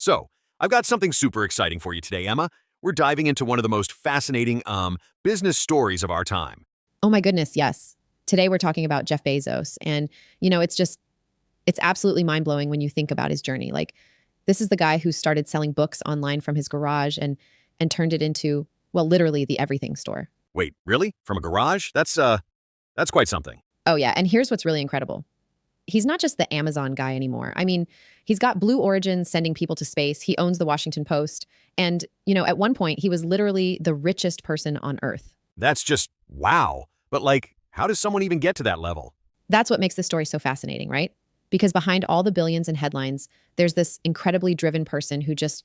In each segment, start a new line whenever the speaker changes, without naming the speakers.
So, I've got something super exciting for you today, Emma. We're diving into one of the most fascinating business stories of our time.
Oh my goodness, yes. Today we're talking about Jeff Bezos. And, it's absolutely mind blowing when you think about his journey. Like, this is the guy who started selling books online from his garage and turned it into, well, literally the everything store.
Wait, really? From a garage? That's quite something.
Oh, yeah. And here's what's really incredible. He's not just the Amazon guy anymore. I mean, he's got Blue Origin sending people to space. He owns the Washington Post. And, at one point, he was literally the richest person on earth.
That's just wow. But like, how does someone even get to that level?
That's what makes this story so fascinating, right? Because behind all the billions and headlines, there's this incredibly driven person who just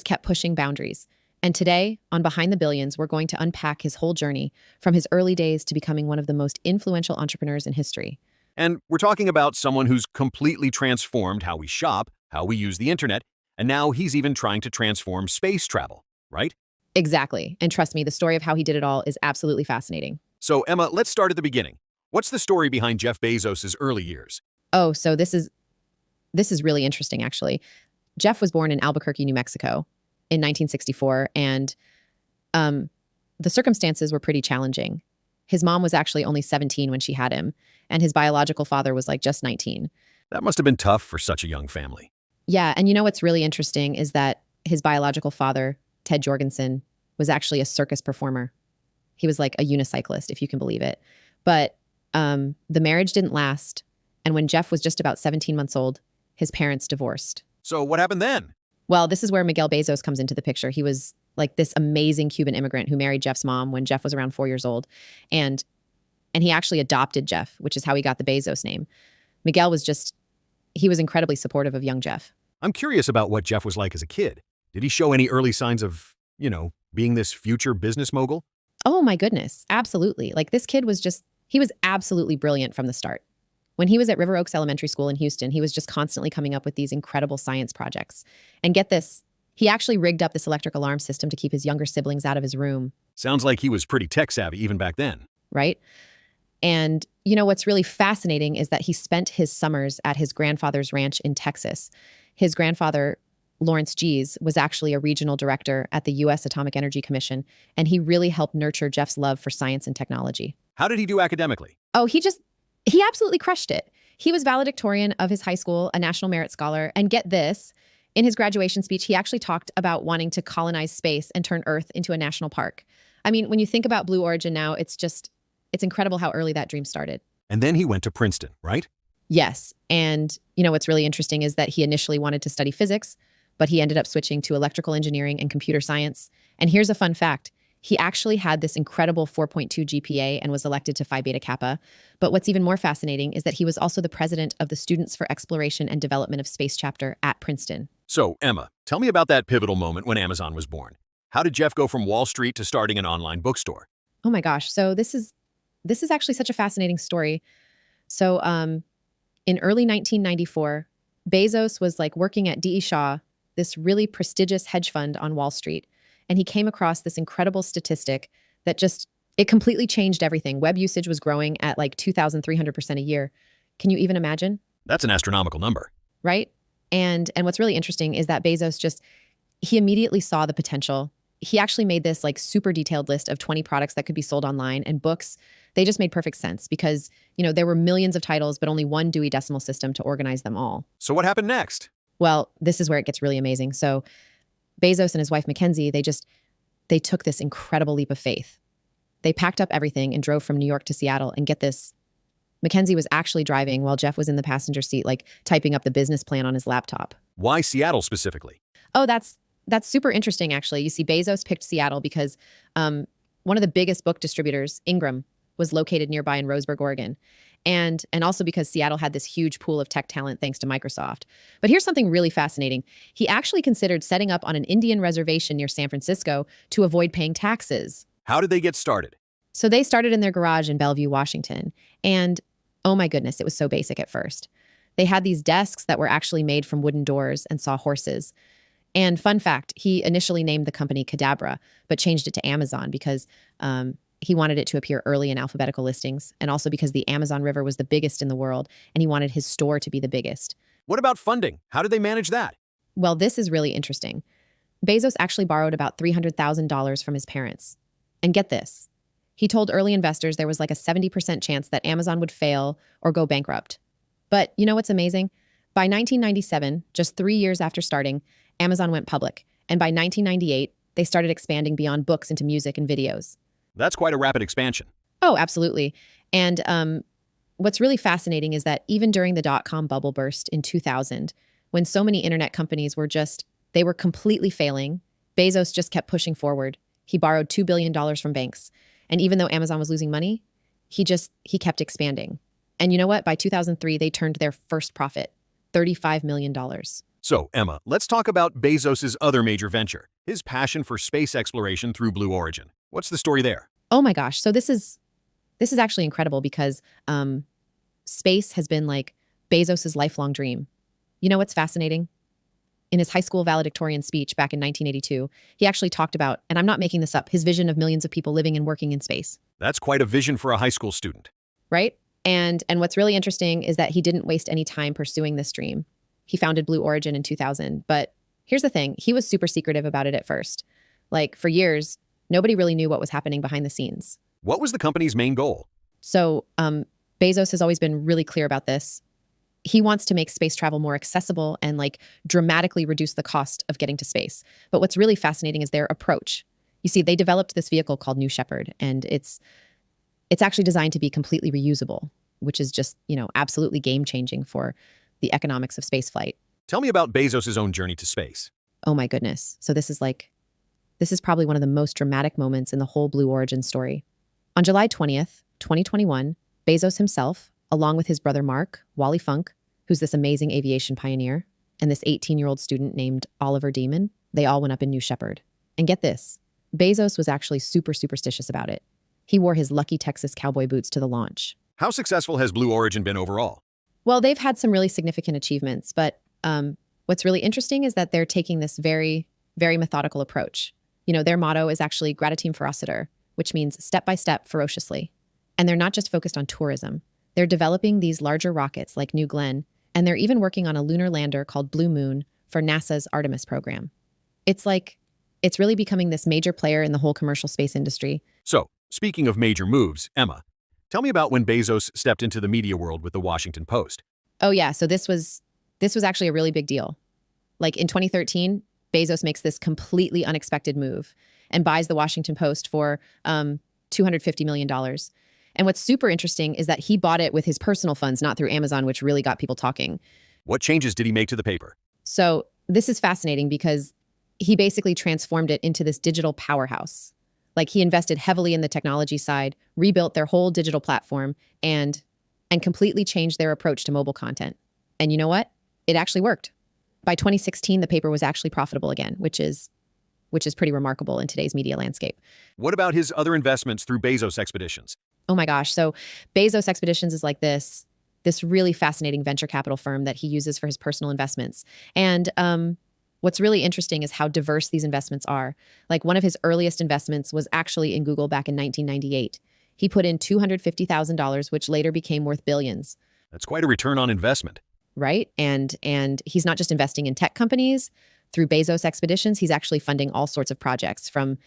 kept pushing boundaries. And today, on Behind the Billions, we're going to unpack his whole journey from his early days to becoming one of the most influential entrepreneurs in history.
And we're talking about someone who's completely transformed how we shop, how we use the internet, and now he's even trying to transform space travel, right?
Exactly. And trust me, the story of how he did it all is absolutely fascinating.
So, Emma, let's start at the beginning. What's the story behind Jeff Bezos' early years?
Oh, so this is really interesting, actually. Jeff was born in Albuquerque, New Mexico in 1964, and the circumstances were pretty challenging. His mom was actually only 17 when she had him, and his biological father was like just 19.
That must have been tough for such a young family.
Yeah, and what's really interesting is that his biological father, Ted Jorgensen, was actually a circus performer. He was like a unicyclist, if you can believe it. But the marriage didn't last, and when Jeff was just about 17 months old, his parents divorced.
So, what happened then?
Well, this is where Miguel Bezos comes into the picture. He was like this amazing Cuban immigrant who married Jeff's mom when Jeff was around 4 years old. And he actually adopted Jeff, which is how he got the Bezos name. Miguel he was incredibly supportive of young Jeff.
I'm curious about what Jeff was like as a kid. Did he show any early signs of, being this future business mogul?
Oh my goodness, absolutely. Like this kid he was absolutely brilliant from the start. When he was at River Oaks Elementary School in Houston, he was just constantly coming up with these incredible science projects. And get this, he actually rigged up this electric alarm system to keep his younger siblings out of his room,
Sounds like he was pretty tech savvy even back then.
right? And what's really fascinating is that he spent his summers at his grandfather's ranch in Texas. His grandfather, Lawrence Gies, was actually a regional director at the U.S. Atomic Energy Commission, and he really helped nurture Jeff's love for science and technology.
How did he do academically?
Oh, he absolutely crushed it. He was valedictorian of his high school, a National Merit Scholar, and get this, in his graduation speech, he actually talked about wanting to colonize space and turn Earth into a national park. I mean, when you think about Blue Origin now, it's incredible how early that dream started.
And then he went to Princeton, right?
Yes. And what's really interesting is that he initially wanted to study physics, but he ended up switching to electrical engineering and computer science. And here's a fun fact. He actually had this incredible 4.2 GPA and was elected to Phi Beta Kappa. But what's even more fascinating is that he was also the president of the Students for Exploration and Development of Space chapter at Princeton.
So, Emma, tell me about that pivotal moment when Amazon was born. How did Jeff go from Wall Street to starting an online bookstore?
Oh my gosh. So this is actually such a fascinating story. So in early 1994, Bezos was like working at D.E. Shaw, this really prestigious hedge fund on Wall Street. And he came across this incredible statistic that it completely changed everything. Web usage was growing at like 2,300% a year. Can you even imagine?
That's an astronomical number.
Right? And what's really interesting is that Bezos he immediately saw the potential. He actually made this like super detailed list of 20 products that could be sold online, and books. They just made perfect sense because, there were millions of titles, but only one Dewey Decimal System to organize them all.
So what happened next?
Well, this is where it gets really amazing. So Bezos and his wife, Mackenzie, they took this incredible leap of faith. They packed up everything and drove from New York to Seattle. And get this, Mackenzie was actually driving while Jeff was in the passenger seat, like typing up the business plan on his laptop.
Why Seattle specifically?
Oh, that's super interesting, actually. You see, Bezos picked Seattle because one of the biggest book distributors, Ingram, was located nearby in Roseburg, Oregon. And also because Seattle had this huge pool of tech talent thanks to Microsoft. But here's something really fascinating. He actually considered setting up on an Indian reservation near San Francisco to avoid paying taxes.
How did they get started?
So they started in their garage in Bellevue, Washington. And oh my goodness, it was so basic at first. They had these desks that were actually made from wooden doors and sawhorses. And fun fact, he initially named the company Cadabra, but changed it to Amazon because he wanted it to appear early in alphabetical listings, and also because the Amazon River was the biggest in the world, and he wanted his store to be the biggest.
What about funding? How did they manage that?
Well, this is really interesting. Bezos actually borrowed about $300,000 from his parents. And get this, he told early investors there was like a 70% chance that Amazon would fail or go bankrupt. But you know what's amazing? By 1997, just 3 years after starting, Amazon went public. And by 1998, they started expanding beyond books into music and videos.
That's quite a rapid expansion.
Oh, absolutely. And what's really fascinating is that even during the dot-com bubble burst in 2000, when so many internet companies they were completely failing, Bezos just kept pushing forward. He borrowed $2 billion from banks. And even though Amazon was losing money, he kept expanding. And you know what? By 2003, they turned their first profit, $35 million.
So, Emma, let's talk about Bezos' other major venture, his passion for space exploration through Blue Origin. What's the story there?
Oh my gosh. So this is actually incredible because space has been like Bezos' lifelong dream. You know what's fascinating? In his high school valedictorian speech back in 1982, he actually talked about, and I'm not making this up, his vision of millions of people living and working in space.
That's quite a vision for a high school student.
Right? And what's really interesting is that he didn't waste any time pursuing this dream. He founded Blue Origin in 2000. But here's the thing, he was super secretive about it at first. Like for years, nobody really knew what was happening behind the scenes.
What was the company's main goal?
So Bezos has always been really clear about this. He wants to make space travel more accessible and like dramatically reduce the cost of getting to space. But what's really fascinating is their approach. You see, they developed this vehicle called New Shepard, and it's actually designed to be completely reusable, which is just, absolutely game-changing for the economics of spaceflight.
Tell me about Bezos' own journey to space.
Oh my goodness. So this is probably one of the most dramatic moments in the whole Blue Origin story. On July 20th, 2021, Bezos himself, along with his brother Mark, Wally Funk, who's this amazing aviation pioneer, and this 18-year-old student named Oliver Damon, they all went up in New Shepard. And get this, Bezos was actually super superstitious about it. He wore his lucky Texas cowboy boots to the launch.
How successful has Blue Origin been overall?
Well, they've had some really significant achievements, but what's really interesting is that they're taking this very, very methodical approach. Their motto is actually Gradatim Ferociter, which means step by step, ferociously. And they're not just focused on tourism. They're developing these larger rockets like New Glenn, and they're even working on a lunar lander called Blue Moon for NASA's Artemis program. It's really becoming this major player in the whole commercial space industry.
So, speaking of major moves, Emma, tell me about when Bezos stepped into the media world with the Washington Post.
Oh yeah, so this was actually a really big deal. Like in 2013, Bezos makes this completely unexpected move and buys the Washington Post for $250 million. And what's super interesting is that he bought it with his personal funds, not through Amazon, which really got people talking.
What changes did he make to the paper?
So this is fascinating because he basically transformed it into this digital powerhouse. Like he invested heavily in the technology side, rebuilt their whole digital platform, and completely changed their approach to mobile content. And you know what? It actually worked. By 2016, the paper was actually profitable again, which is pretty remarkable in today's media landscape.
What about his other investments through Bezos Expeditions?
Oh my gosh. So Bezos Expeditions is like this really fascinating venture capital firm that he uses for his personal investments. And what's really interesting is how diverse these investments are. Like one of his earliest investments was actually in Google back in 1998. He put in $250,000, which later became worth billions.
That's quite a return on investment.
Right? And he's not just investing in tech companies. Through Bezos Expeditions, he's actually funding all sorts of projects from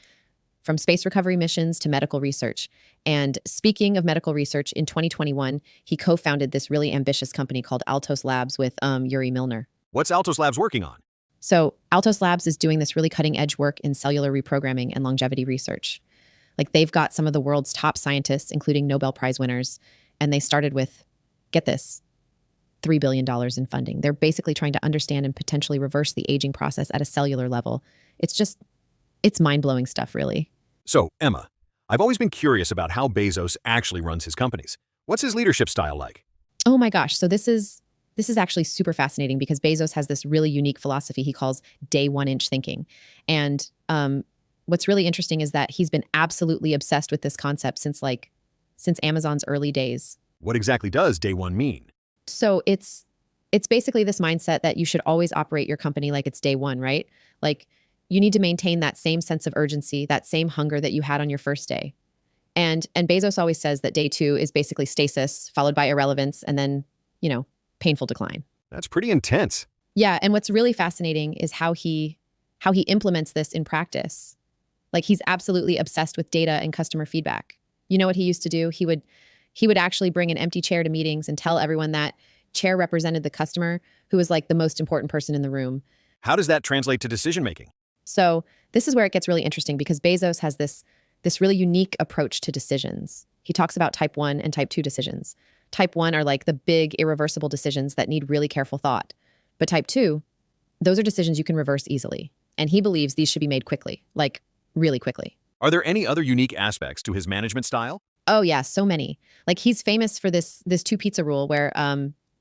space recovery missions to medical research. And speaking of medical research, in 2021, he co-founded this really ambitious company called Altos Labs with Yuri Milner.
What's Altos Labs working on?
So Altos Labs is doing this really cutting edge work in cellular reprogramming and longevity research. Like they've got some of the world's top scientists, including Nobel Prize winners, and they started with, get this, $3 billion in funding. They're basically trying to understand and potentially reverse the aging process at a cellular level. It's mind-blowing stuff, really.
So, Emma, I've always been curious about how Bezos actually runs his companies. What's his leadership style like?
Oh my gosh. So this is actually super fascinating because Bezos has this really unique philosophy he calls day 1-inch thinking. And what's really interesting is that he's been absolutely obsessed with this concept since Amazon's early days.
What exactly does day one mean?
So it's basically this mindset that you should always operate your company like it's day one, right? Like you need to maintain that same sense of urgency, that same hunger that you had on your first day. And Bezos always says that day 2 is basically stasis, followed by irrelevance, and then, painful decline.
That's pretty intense.
Yeah, and what's really fascinating is how he implements this in practice. Like he's absolutely obsessed with data and customer feedback. You know what he used to do? He would actually bring an empty chair to meetings and tell everyone that chair represented the customer, who was like the most important person in the room.
How does that translate to decision making?
So this is where it gets really interesting because Bezos has this really unique approach to decisions. He talks about type 1 and type 2 decisions. Type 1 are like the big irreversible decisions that need really careful thought. But type 2, those are decisions you can reverse easily. And he believes these should be made quickly, like really quickly.
Are there any other unique aspects to his management style?
Oh yeah, so many. Like he's famous for this two pizza rule where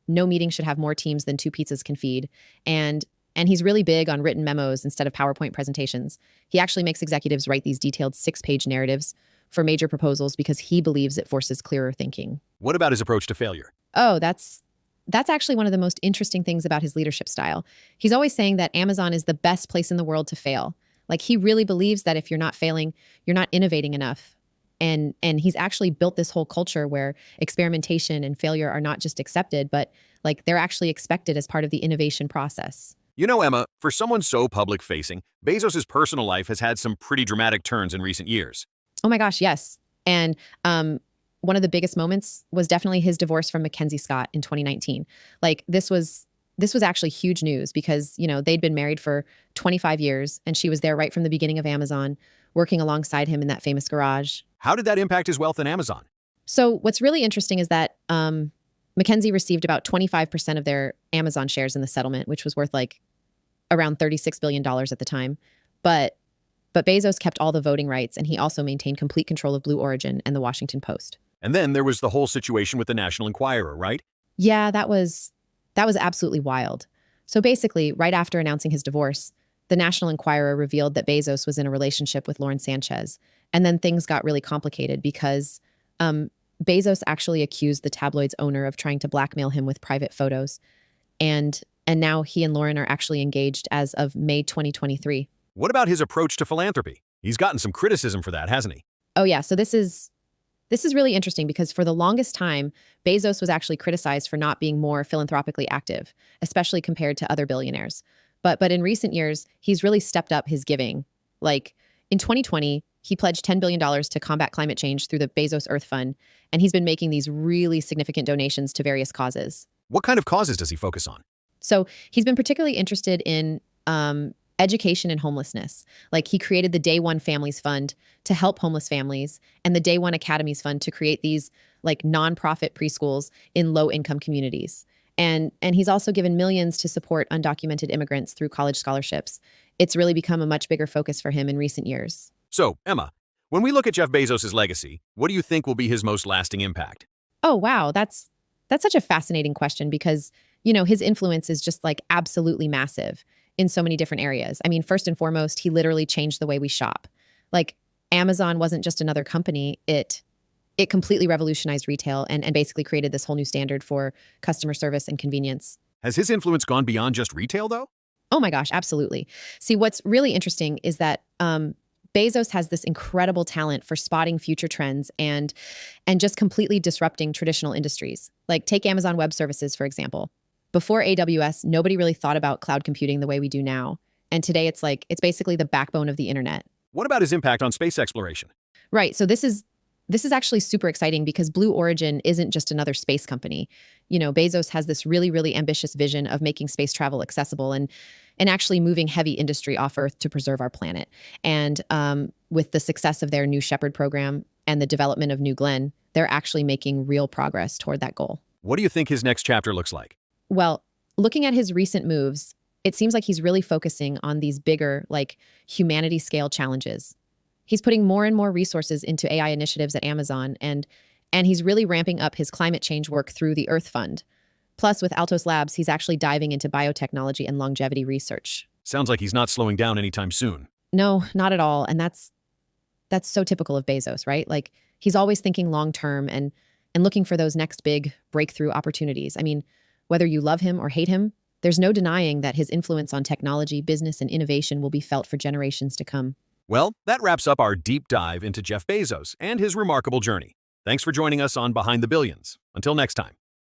no meeting should have more teams than two pizzas can feed. And he's really big on written memos instead of PowerPoint presentations. He actually makes executives write these detailed 6-page narratives for major proposals because he believes it forces clearer thinking.
What about his approach to failure?
Oh, that's actually one of the most interesting things about his leadership style. He's always saying that Amazon is the best place in the world to fail. Like he really believes that if you're not failing, you're not innovating enough. And he's actually built this whole culture where experimentation and failure are not just accepted, but like they're actually expected as part of the innovation process.
You know, Emma, for someone so public-facing, Bezos' personal life has had some pretty dramatic turns in recent years.
Oh my gosh, yes. And one of the biggest moments was definitely his divorce from Mackenzie Scott in 2019. Like this was actually huge news because, you know, they'd been married for 25 years and she was there right from the beginning of Amazon, working alongside him in that famous garage.
How did that impact his wealth in Amazon?
So what's really interesting is that Mackenzie received about 25% of their Amazon shares in the settlement, which was worth like around $36 billion at the time. But Bezos kept all the voting rights and he also maintained complete control of Blue Origin and the Washington Post.
And then there was the whole situation with the National Enquirer, right?
Yeah, that was absolutely wild. So basically, right after announcing his divorce, the National Enquirer revealed that Bezos was in a relationship with Lauren Sanchez. And then things got really complicated because Bezos actually accused the tabloid's owner of trying to blackmail him with private photos. And now he and Lauren are actually engaged as of May 2023.
What about his approach to philanthropy? He's gotten some criticism for that, hasn't he?
Oh yeah, so this is really interesting because for the longest time, Bezos was actually criticized for not being more philanthropically active, especially compared to other billionaires. But in recent years, he's really stepped up his giving. Like in 2020, he pledged $10 billion to combat climate change through the Bezos Earth Fund, and he's been making these really significant donations to various causes.
What kind of causes does he focus on?
So he's been particularly interested in education and homelessness. Like he created the Day One Families Fund to help homeless families and the Day One Academies Fund to create these like nonprofit preschools in low-income communities. And he's also given millions to support undocumented immigrants through college scholarships. It's really become a much bigger focus for him in recent years.
So, Emma, when we look at Jeff Bezos' legacy, what do you think will be his most lasting impact?
Oh, wow. That's such a fascinating question because, you know, his influence is just like absolutely massive in so many different areas. I mean, first and foremost, he literally changed the way we shop. Like Amazon wasn't just another company. It completely revolutionized retail and basically created this whole new standard for customer service and convenience.
Has his influence gone beyond just retail, though?
Oh my gosh, absolutely. See, what's really interesting is that Bezos has this incredible talent for spotting future trends and just completely disrupting traditional industries. Like take Amazon Web Services, for example. Before AWS, nobody really thought about cloud computing the way we do now. And today it's basically the backbone of the internet.
What about his impact on space exploration?
Right. So this is actually super exciting because Blue Origin isn't just another space company. You know, Bezos has this really, really ambitious vision of making space travel accessible and actually moving heavy industry off Earth to preserve our planet. And with the success of their New Shepard program and the development of New Glenn, they're actually making real progress toward that goal.
What do you think his next chapter looks like?
Well, looking at his recent moves, it seems like he's really focusing on these bigger, like humanity scale challenges. He's putting more and more resources into AI initiatives at Amazon, and he's really ramping up his climate change work through the Earth Fund. Plus, with Altos Labs, he's actually diving into biotechnology and longevity research.
Sounds like he's not slowing down anytime soon.
No, not at all. And that's so typical of Bezos, right? Like he's always thinking long term and looking for those next big breakthrough opportunities. I mean, whether you love him or hate him, there's no denying that his influence on technology, business, and innovation will be felt for generations to come.
Well, that wraps up our deep dive into Jeff Bezos and his remarkable journey. Thanks for joining us on Behind the Billions. Until next time.